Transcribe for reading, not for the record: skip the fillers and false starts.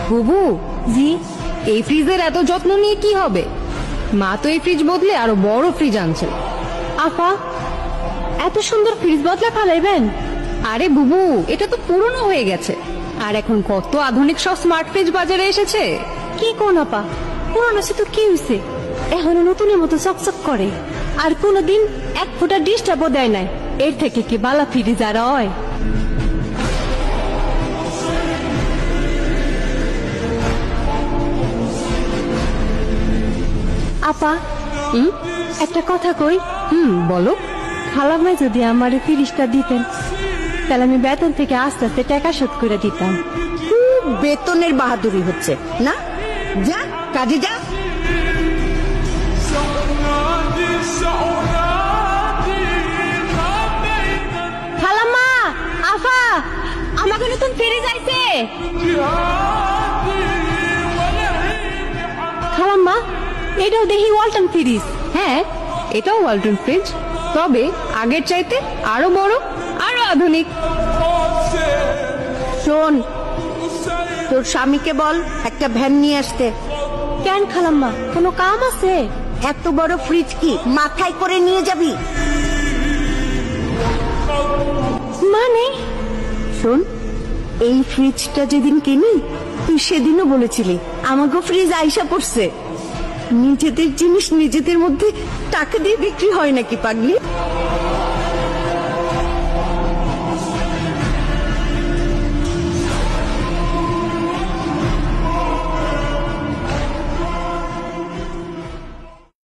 বুবু, জি এই ফ্রিজের এত যত্ন নিয়ে কি হবে? মা তো এই ফ্রিজ বদলে আরো বড় ফ্রিজ আনছে। আপা, এত সুন্দর ফ্রিজ বদলা ফেলাইবেন? আরে বুবু, এটা তো পুরনো হয়ে গেছে, আর এখন কত আধুনিক সব স্মার্ট ফ্রিজ বাজারে এসেছে। কি কোন আপা, পুরানো সে তো কি হয়েছে, এখনো নতুনের মতো চকচক করে, আর কোনদিন এক ফোঁটা ডিস্টার্বও দেয় নাই। এর থেকে কি বালা ফ্রিজ আর হয়? আপা, একটা কথা কই। বলো। খালামাই যদি আমার ফ্রিজটা দিতেন, তাহলে আমি বেতন থেকে আস্তে আস্তে টাকা শোধ করে দিতাম। খুব বেতনের বাহাদুরি হচ্ছে না, যা কাজে যা। খালাম্মা, আফা, আমাকে নতুন ফ্রিজ আইছে। খালাম্মা, এটাও দেখি ওয়ালটন ফ্রিজ। হ্যাঁ, এটাও ওয়ালটন ফ্রিজ, তবে আগের চাইতে আরো বড়, আরো আধুনিক। শোন, তোর স্বামীকে বল একটা ভ্যান নিয়ে আসতে। কেন খালাম্মা, কোনো কাম আছে? এত বড় ফ্রিজ কি মাথায় করে নিয়ে যাবি? মানে? শোন, এই ফ্রিজটা যেদিন কিনি তুই সেদিনও বলেছিলি আমাকে ফ্রিজ আইসা পড়ছে। নিজেদের জিনিস নিজেদের মধ্যে টাকা দিয়ে বিক্রি হয় নাকি পাগলি?